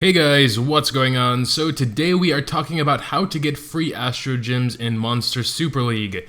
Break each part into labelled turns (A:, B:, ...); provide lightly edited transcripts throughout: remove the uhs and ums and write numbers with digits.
A: Hey guys, what's going on? So today we are talking about how to get free Astrogems in Monster Super League.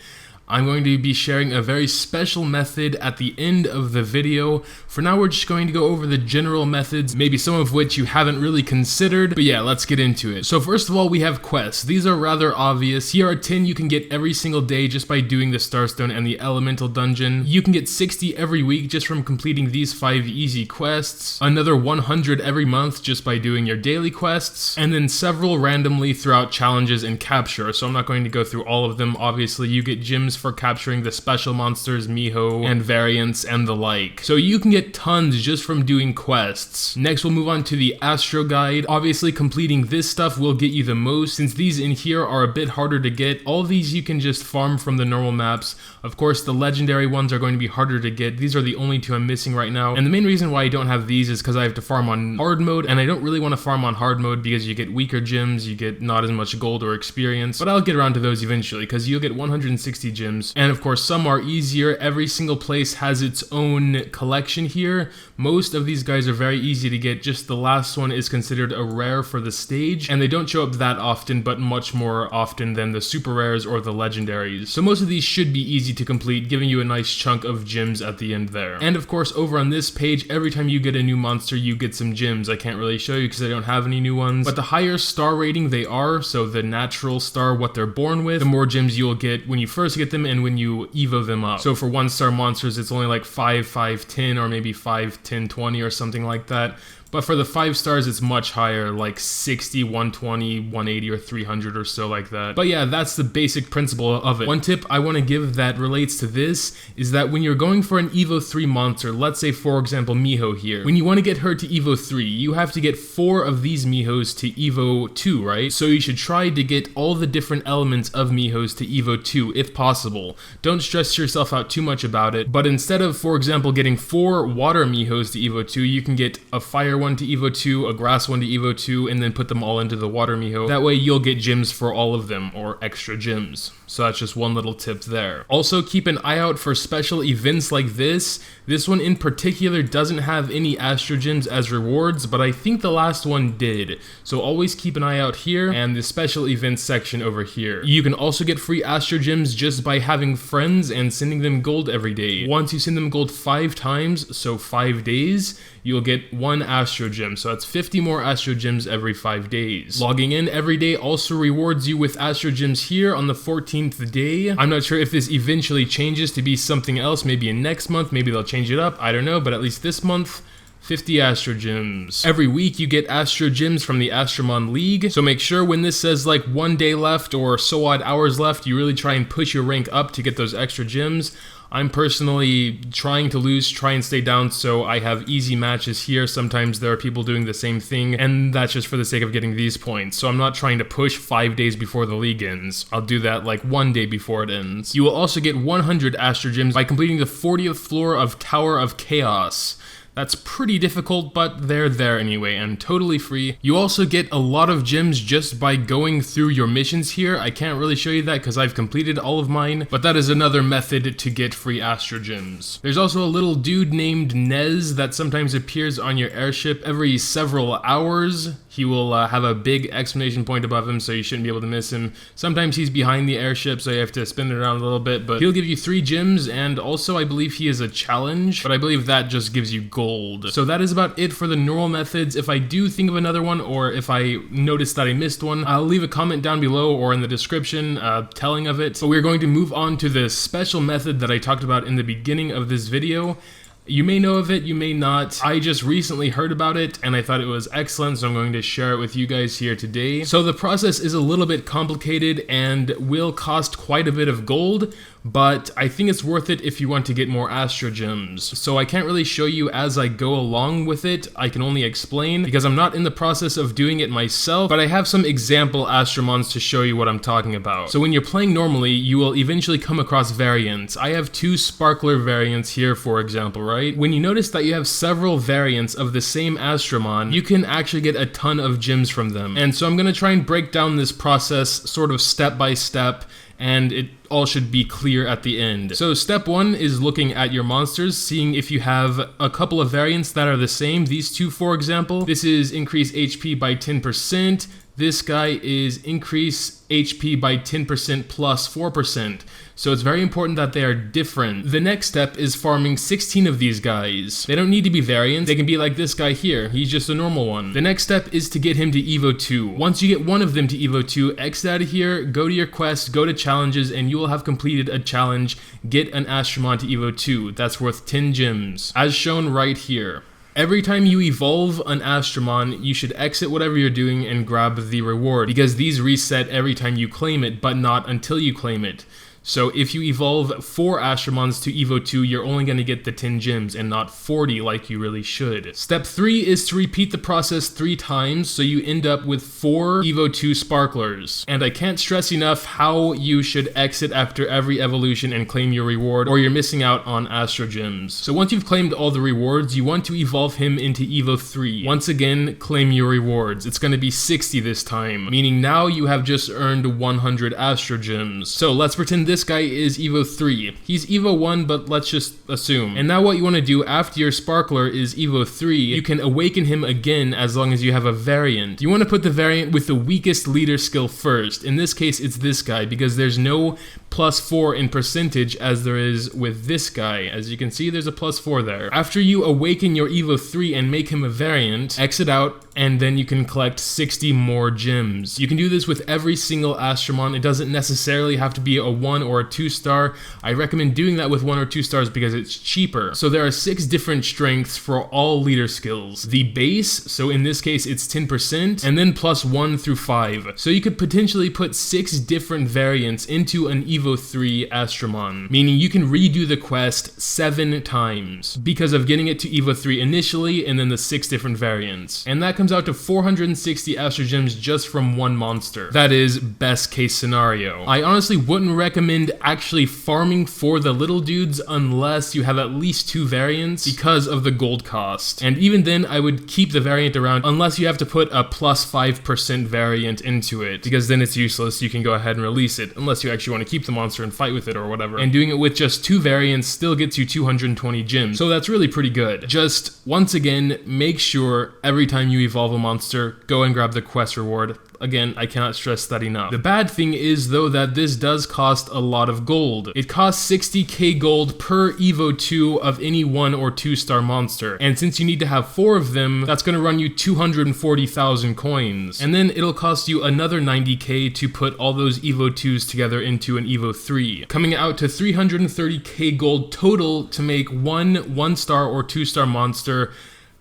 A: I'm going to be sharing a very special method at the end of the video. For now, we're just going to go over the general methods, maybe some of which you haven't really considered, but yeah, let's get into it. So first of all, we have quests. These are rather obvious. Here are 10 you can get every single day just by doing the Starstone and the Elemental Dungeon. You can get 60 every week just from completing these 5 easy quests, another 100 every month just by doing your daily quests, and then several randomly throughout challenges and capture. So I'm not going to go through all of them. Obviously, you get gems for capturing the special monsters, Miho, and variants, and the like. So you can get tons just from doing quests. Next, we'll move on to the Astro Guide. Obviously, completing this stuff will get you the most, since these in here are a bit harder to get. All these you can just farm from the normal maps. Of course, the legendary ones are going to be harder to get. These are the only 2 I'm missing right now. And the main reason why I don't have these is because I have to farm on hard mode, and I don't really want to farm on hard mode because you get weaker gems, you get not as much gold or experience. But I'll get around to those eventually, because you'll get 160 gems. And of course, some are easier. Every single place has its own collection here. Most of these guys are very easy to get. Just the last one is considered a rare for the stage, and they don't show up that often, but much more often than the super rares or the legendaries. So most of these should be easy to complete, giving you a nice chunk of gems at the end there. And of course, over on this page, every time you get a new monster, you get some gems. I can't really show you because I don't have any new ones, but the higher star rating they are, so the natural star, what they're born with, the more gems you'll get when you first get them and when you evo them up. So for 1-star monsters, it's only like 5, 5, 10, or maybe 5, 10, 20 or something like that. But for the 5 stars, it's much higher, like 60, 120, 180, or 300 or so like that. But yeah, that's the basic principle of it. One tip I want to give that relates to this is that when you're going for an Evo 3 monster, let's say for example Miho here, when you want to get her to Evo 3, you have to get 4 of these Mihos to Evo 2, right? So you should try to get all the different elements of Mihos to Evo 2 if possible. Don't stress yourself out too much about it, but instead of, for example, getting 4 water Mihos to Evo 2, you can get a fire one to Evo 2, a grass one to Evo 2, and then put them all into the water Miho. That way you'll get gems for all of them, or extra gems. So that's just one little tip there. Also, keep an eye out for special events like this. This one in particular doesn't have any Astrogems as rewards, but I think the last one did. So always keep an eye out here, and the special events section over here. You can also get free Astrogems just by having friends and sending them gold every day. Once you send them gold 5 times, so 5 days, you'll get 1 Astrogem. So that's 50 more Astrogems every 5 days. Logging in every day also rewards you with Astrogems here on the 14th day. I'm not sure if this eventually changes to be something else, maybe in next month, maybe they'll change it up, I don't know, but at least this month, 50 Astrogems. Every week you get Astrogems from the Astromon League, so make sure when this says like 1 day left or so odd hours left, you really try and push your rank up to get those extra gems. I'm personally trying to lose, try and stay down, so I have easy matches here. Sometimes there are people doing the same thing, and that's just for the sake of getting these points. So I'm not trying to push 5 days before the league ends. I'll do that like 1 day before it ends. You will also get 100 Astrogems by completing the 40th floor of Tower of Chaos. That's pretty difficult, but they're there anyway, and totally free. You also get a lot of gems just by going through your missions here. I can't really show you that because I've completed all of mine, but that is another method to get free Astrogems. There's also a little dude named Nez that sometimes appears on your airship every several hours. He will have a big exclamation point above him, so you shouldn't be able to miss him. Sometimes he's behind the airship, so you have to spin it around a little bit, but he'll give you 3 gems, and also I believe he is a challenge, but I believe that just gives you gold. So that is about it for the normal methods. If I do think of another one, or if I notice that I missed one, I'll leave a comment down below or in the description telling of it. But we're going to move on to the special method that I talked about in the beginning of this video. You may know of it, you may not. I just recently heard about it and I thought it was excellent, so I'm going to share it with you guys here today. So the process is a little bit complicated and will cost quite a bit of gold, but I think it's worth it if you want to get more Astrogems. So I can't really show you as I go along with it. I can only explain because I'm not in the process of doing it myself, but I have some example Astromons to show you what I'm talking about. So when you're playing normally, you will eventually come across variants. I have 2 sparkler variants here, for example, right? When you notice that you have several variants of the same Astromon, you can actually get a ton of gems from them. And so I'm going to try and break down this process sort of step by step, and it all should be clear at the end. So step 1 is looking at your monsters, seeing if you have a couple of variants that are the same. These two, for example, this is increase HP by 10%. This guy is increase HP by 10% plus 4%. So it's very important that they are different. The next step is farming 16 of these guys. They don't need to be variants. They can be like this guy here. He's just a normal one. The next step is to get him to Evo 2. Once you get one of them to Evo 2, exit out of here, go to your quest, go to challenges, and you will have completed a challenge. Get an Astromon to Evo 2. That's worth 10 gems, as shown right here. Every time you evolve an Astromon, you should exit whatever you're doing and grab the reward, because these reset every time you claim it, but not until you claim it. So if you evolve 4 Astromons to Evo 2, you're only going to get the 10 gems and not 40 like you really should. Step 3 is to repeat the process 3 times, so you end up with 4 Evo 2 sparklers. And I can't stress enough how you should exit after every evolution and claim your reward, or you're missing out on Astrogems. So once you've claimed all the rewards, you want to evolve him into Evo 3. Once again, claim your rewards. It's going to be 60 this time, meaning now you have just earned 100 Astrogems. So let's pretend this guy is Evo 3. He's Evo 1, but let's just assume. And now what you want to do after your sparkler is Evo 3, you can awaken him again as long as you have a variant. You want to put the variant with the weakest leader skill first. In this case, it's this guy, because there's no +4 in percentage as there is with this guy. As you can see, there's a +4 there. After you awaken your Evo 3 and make him a variant, exit out, and then you can collect 60 more gems. You can do this with every single Astromon. It doesn't necessarily have to be a 1 or a 2 star. I recommend doing that with 1 or 2 stars because it's cheaper. So there are 6 different strengths for all leader skills. The base, so in this case it's 10%, and then +1 through 5. So you could potentially put 6 different variants into an Evo 3 Astromon, meaning you can redo the quest 7 times because of getting it to Evo 3 initially and then the 6 different variants. And that comes out to 460 Astrogems just from one monster. That is best case scenario. I honestly wouldn't recommend actually farming for the little dudes unless you have at least 2 variants because of the gold cost. And even then, I would keep the variant around unless you have to put a +5% variant into it, because then it's useless. You can go ahead and release it unless you actually want to keep the monster and fight with it or whatever. And doing it with just 2 variants still gets you 220 gems. So that's really pretty good. Just once again, make sure every time you evolve a monster, go and grab the quest reward. Again, I cannot stress that enough. The bad thing is, though, that this does cost a lot of gold. It costs 60k gold per Evo 2 of any 1 or 2 star monster. And since you need to have 4 of them, that's going to run you 240,000 coins. And then it'll cost you another 90k to put all those Evo 2s together into an Evo 3, coming out to 330k gold total to make one 1 star or 2 star monster,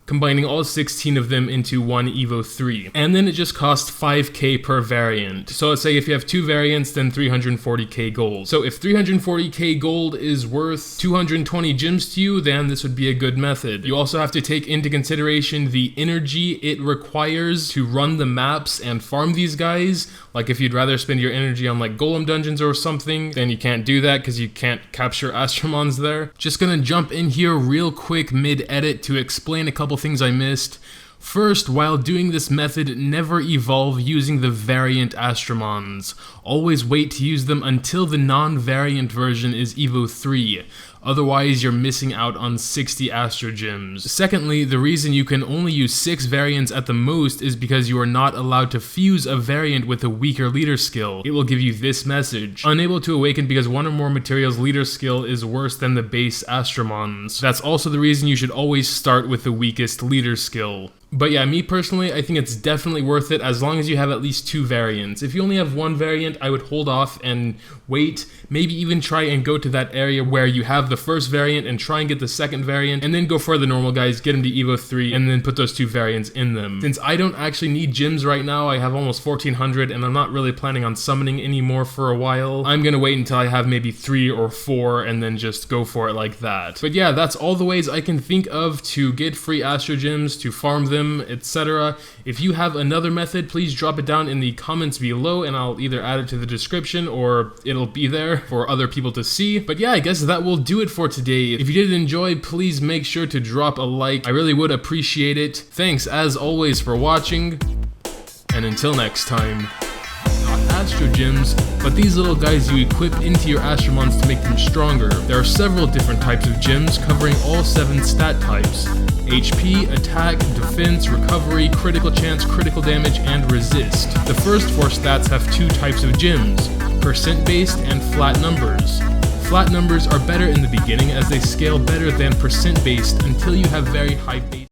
A: combining all 16 of them into one Evo 3. And then it just costs 5k per variant. So let's say if you have 2 variants, then 340k gold. So if 340k gold is worth 220 gems to you, then this would be a good method. You also have to take into consideration the energy it requires to run the maps and farm these guys. Like if you'd rather spend your energy on like golem dungeons or something, then you can't do that because you can't capture Astromons there. Just gonna jump in here real quick mid-edit to explain a couple things I missed. First, while doing this method, never evolve using the variant Astromons. Always wait to use them until the non-variant version is Evo 3. Otherwise, you're missing out on 60 Astrogems. Secondly, the reason you can only use 6 variants at the most is because you are not allowed to fuse a variant with a weaker leader skill. It will give you this message: unable to awaken because 1 or more materials leader skill is worse than the base Astromons. That's also the reason you should always start with the weakest leader skill. But yeah, me personally, I think it's definitely worth it as long as you have at least 2 variants. If you only have 1 variant, I would hold off and wait, maybe even try and go to that area where you have the first variant and try and get the second variant, and then go for the normal guys, get them to Evo 3, and then put those 2 variants in them. Since I don't actually need gems right now, I have almost 1400, and I'm not really planning on summoning anymore for a while. I'm gonna wait until I have maybe 3 or 4, and then just go for it like that. But yeah, that's all the ways I can think of to get free Astrogems, to farm them, etc. If you have another method, please drop it down in the comments below and I'll either add it to the description or it'll be there for other people to see. But yeah, I guess that will do it for today. If you did enjoy, please make sure to drop a like. I really would appreciate it. Thanks as always for watching, and until next time. not Astrogems, but these little guys you equip into your Astromons to make them stronger. There are several different types of gems covering all 7 stat types: HP, attack, defense, recovery, critical chance, critical damage, and resist. The first 4 stats have 2 types of gems: percent-based and flat numbers. Flat numbers are better in the beginning as they scale better than percent-based until you have very high base.